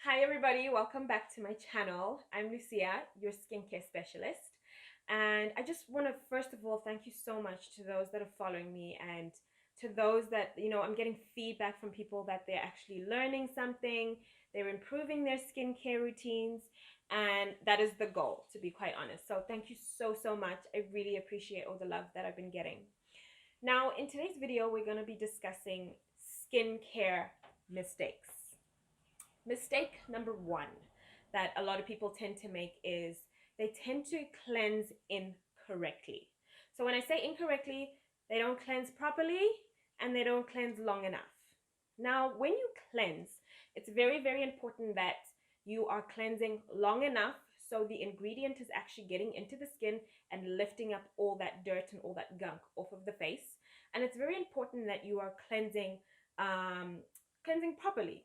Hi everybody, welcome back to my channel. I'm Lucia, your skincare specialist. And I just want to first of all thank you so much to those that are following me and to those that, I'm getting feedback from people that they're actually learning something, they're improving their skincare routines, and that is the goal, to be quite honest. So thank you so much. I really appreciate all the love that I've been getting. Now, in today's video, we're going to be discussing skincare mistakes. Mistake number one that a lot of people tend to make is they tend to cleanse incorrectly. So when I say incorrectly, they don't cleanse properly and they don't cleanse long enough. Now, when you cleanse, it's very important that you are cleansing long enough so the ingredient is actually getting into the skin and lifting up all that dirt and all that gunk off of the face. And it's very important that you are cleansing properly.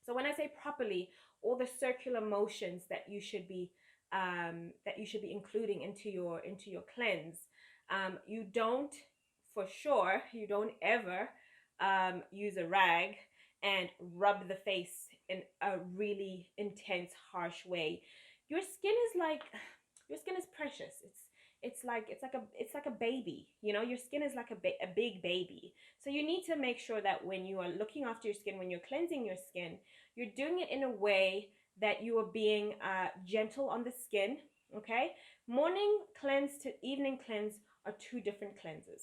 So when I say properly, all the circular motions that you should be including into your cleanse, you don't for sure you don't ever use a rag and rub the face in a really intense, harsh way. Your skin is like your skin is precious. It's like a baby. Your skin is like a big baby. So you need to make sure that when you are looking after your skin, when you're cleansing your skin, you're doing it in a way that you are being gentle on the skin. Okay, morning cleanse to evening cleanse are two different cleanses.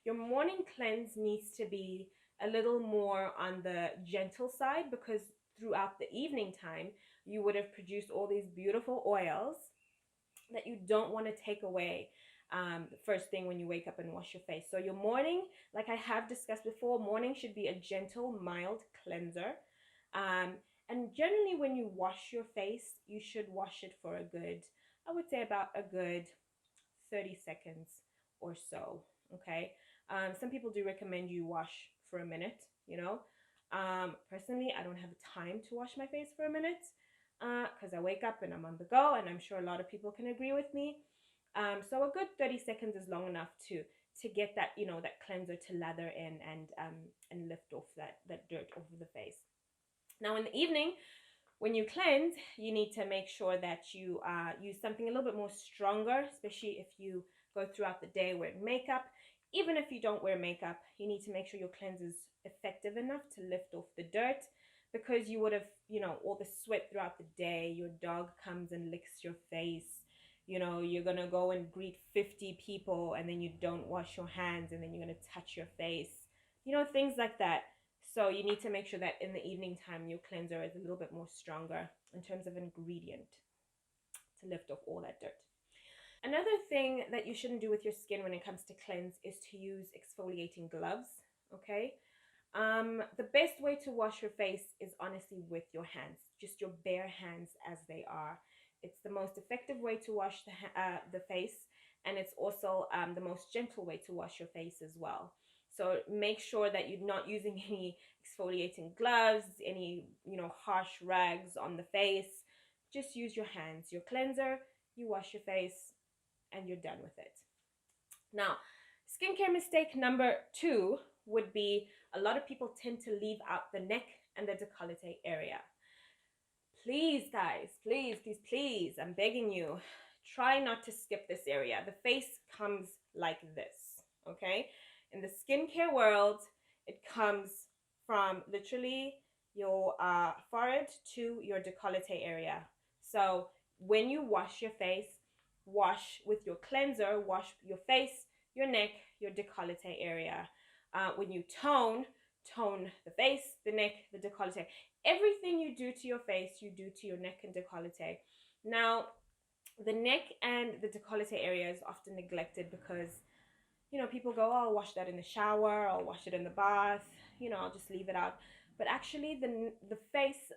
Your morning cleanse needs to be a little more on the gentle side because throughout the evening time you would have produced all these beautiful oils that you don't want to take away the first thing when you wake up and wash your face. So your morning, like I have discussed before, morning should be a gentle, mild cleanser. Um, and generally when you wash your face, you should wash it for a good, I would say about a good 30 seconds or so. Okay. Some people do recommend you wash for a minute. Personally, I don't have time to wash my face for a minute because I wake up and I'm on the go, and I'm sure a lot of people can agree with me. So a good 30 seconds is long enough to get that cleanser to lather in and lift off that dirt off of the face. Now in the evening, when you cleanse, you need to make sure that you use something a little bit more stronger, especially if you go throughout the day wearing makeup. Even if you don't wear makeup, you need to make sure your cleanse is effective enough to lift off the dirt, because you would have, all the sweat throughout the day. Your dog comes and licks your face. You're going to go and greet 50 people and then you don't wash your hands and then you're going to touch your face. Things like that. So you need to make sure that in the evening time, your cleanser is a little bit more stronger in terms of ingredient to lift off all that dirt. Another thing that you shouldn't do with your skin when it comes to cleanse is to use exfoliating gloves. Okay. The best way to wash your face is honestly with your hands, just your bare hands as they are. It's the most effective way to wash the face, and it's also the most gentle way to wash your face as well. So make sure that you're not using any exfoliating gloves, any harsh rags on the face. Just use your hands, your cleanser. You wash your face, and you're done with it. Now, skincare mistake number two would be a lot of people tend to leave out the neck and the décolleté area. Please, guys, please, I'm begging you, try not to skip this area. The face comes like this, okay? In the skincare world, it comes from literally your forehead to your décolleté area. So when you wash your face, wash with your cleanser, wash your face, your neck, your décolleté area. When you tone the face, the neck, the décolleté. Everything you do to your face, you do to your neck and décolleté. Now, the neck and the décolleté area is often neglected because, people go, oh, I'll wash that in the shower, I'll wash it in the bath, I'll just leave it out. But actually, the face,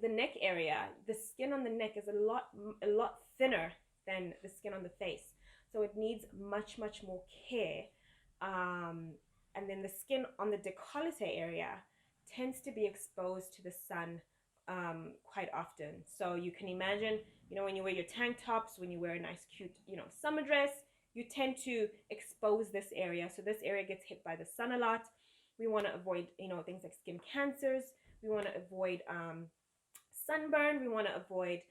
the neck area, the skin on the neck is a lot thinner than the skin on the face. So it needs much more care. And then the skin on the décolleté area tends to be exposed to the sun quite often. So you can imagine, when you wear your tank tops, when you wear a nice cute, summer dress, you tend to expose this area. So this area gets hit by the sun a lot. We want to avoid, things like skin cancers. We want to avoid sunburn. We want to avoid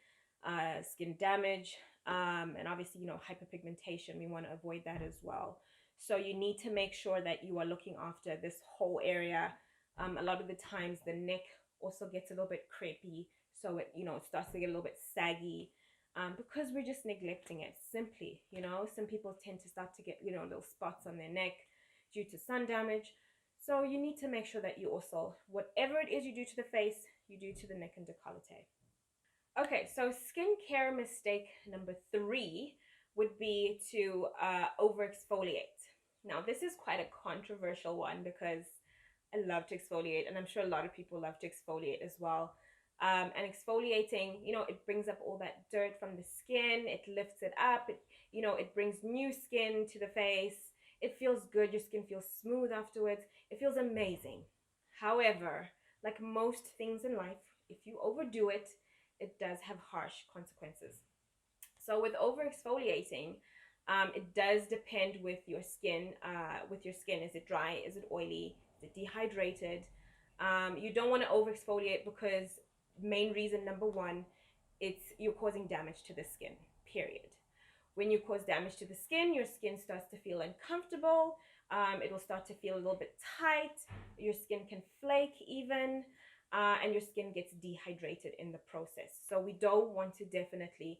skin damage, and obviously, you know, hyperpigmentation. We want to avoid that as well. So you need to make sure that you are looking after this whole area. A lot of the times the neck also gets a little bit crepey, so it, you know, it starts to get a little bit saggy, because we're just neglecting it simply. You know, some people tend to start to get, you know, little spots on their neck due to sun damage. So you need to make sure that you also, whatever it is you do to the face, you do to the neck and décolleté. Okay, so skincare mistake number 3 would be to over exfoliate. Now, this is quite a controversial one because I love to exfoliate, and I'm sure a lot of people love to exfoliate as well. And exfoliating, you know, it brings up all that dirt from the skin, it lifts it up, it, you know, it brings new skin to the face. It feels good, your skin feels smooth afterwards, it feels amazing. However, like most things in life, if you overdo it, it does have harsh consequences. So with over exfoliating, it does depend with your skin. Is it dry? Is it oily? Is it dehydrated? You don't want to over exfoliate because main reason number one, it's you're causing damage to the skin. Period. When you cause damage to the skin, your skin starts to feel uncomfortable. It'll start to feel a little bit tight. Your skin can flake even, and your skin gets dehydrated in the process. So we don't want to definitely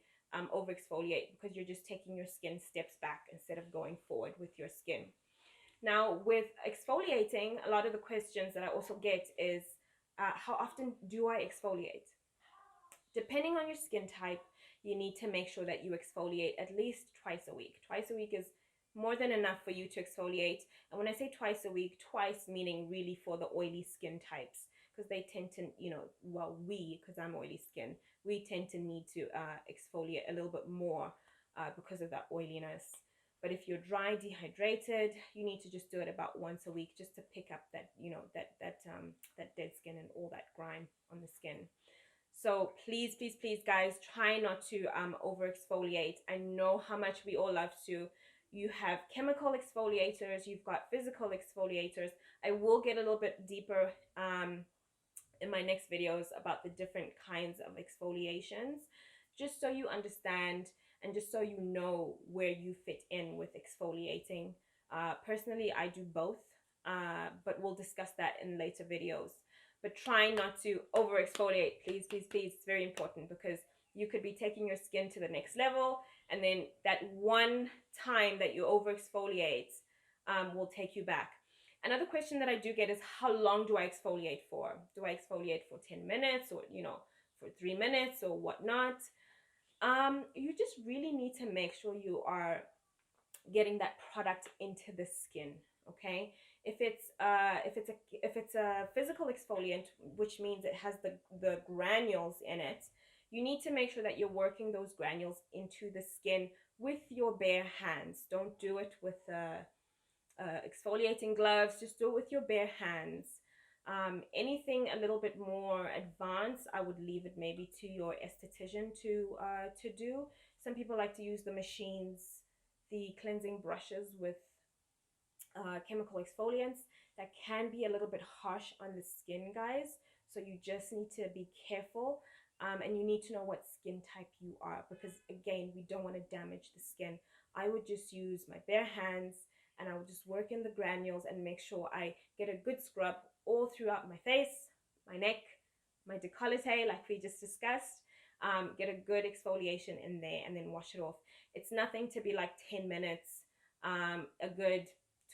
over exfoliate because you're just taking your skin steps back instead of going forward with your skin. Now, with exfoliating, a lot of the questions that I also get is how often do I exfoliate? Depending on your skin type, you need to make sure that you exfoliate at least twice a week. Twice a week is more than enough for you to exfoliate. And when I say twice a week, twice meaning really for the oily skin types, because they tend to, you know, well, because I'm oily skin, we tend to need to exfoliate a little bit more because of that oiliness. But if you're dry, dehydrated, you need to just do it about once a week just to pick up that, you know, that dead skin and all that grime on the skin. So please, please, please, guys, try not to over exfoliate. I know how much we all love to. You have chemical exfoliators, you've got physical exfoliators. I will get a little bit deeper in my next videos about the different kinds of exfoliations, just so you understand and just so you know where you fit in with exfoliating. Personally, I do both, but we'll discuss that in later videos. But try not to over exfoliate, please, please, please. It's very important because you could be taking your skin to the next level, and then that one time that you over exfoliate will take you back. Another question that I do get is how long do I exfoliate for? Do I exfoliate for 10 minutes or, you know, for 3 minutes or whatnot? You just really need to make sure you are getting that product into the skin, okay? If it's a physical exfoliant, which means it has the granules in it, you need to make sure that you're working those granules into the skin with your bare hands. Don't do it with exfoliating gloves. Just do it with your bare hands. Anything a little bit more advanced, I would leave it maybe to your esthetician to do. Some people like to use the machines, the cleansing brushes with chemical exfoliants. That can be a little bit harsh on the skin, guys. So you just need to be careful, and you need to know what skin type you are, because again, we don't want to damage the skin. I would just use my bare hands, and I would just work in the granules and make sure I get a good scrub all throughout my face, my neck, my décolleté, like we just discussed. Get a good exfoliation in there and then wash it off. It's nothing to be like 10 minutes. A good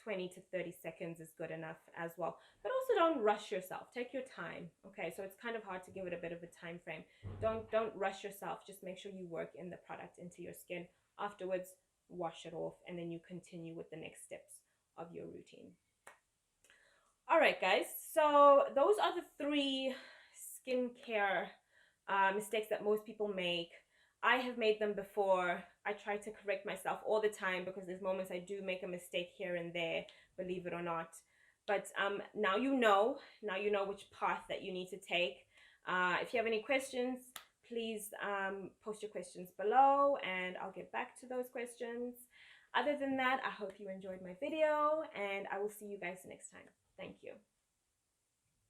20 to 30 seconds is good enough as well. But also don't rush yourself. Take your time. Okay, so it's kind of hard to give it a bit of a time frame. Don't rush yourself. Just make sure you work in the product into your skin. Afterwards, wash it off, and then you continue with the next steps of your routine. All right, guys. So those are the 3 skincare mistakes that most people make. I have made them before. I try to correct myself all the time because there's moments I do make a mistake here and there, believe it or not. But now you know which path that you need to take. If you have any questions, please post your questions below and I'll get back to those questions. Other than that, I hope you enjoyed my video and I will see you guys next time. Thank you.